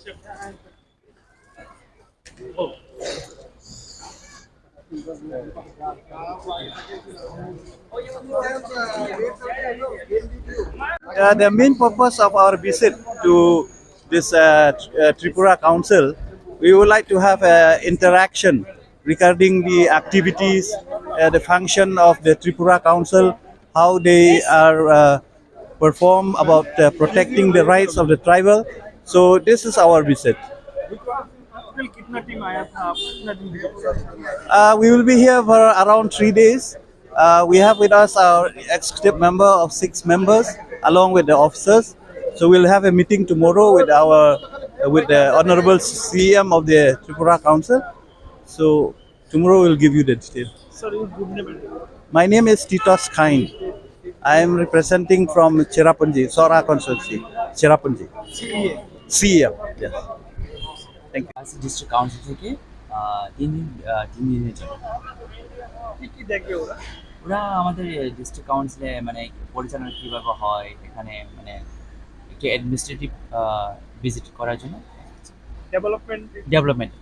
The main purpose of our visit to this Tripura Council, we would like to have interaction regarding the activities, the function of the Tripura Council, how they are perform about protecting the rights of the tribal. So this is our visit. We will be here for around 3 days. We have with us our executive member of 6 members, along with the officers. So we'll have a meeting tomorrow with the Honorable CM of the Tripura Council. So tomorrow we'll give you the detail. My name is Titos Khain. I am representing from Cherrapunji, Sora constituency, Cherrapunji. CM. Yes. Thank you. Khasi district council থেকে 3 দিনের জন্য ওরা আমাদের district কাউন্সিলে মানে পরিচালনা কীভাবে হয় এখানে মানে একটি অ্যাডমিনিস্ট্রেটিভ ভিজিট করার জন্য ডেভেলপমেন্ট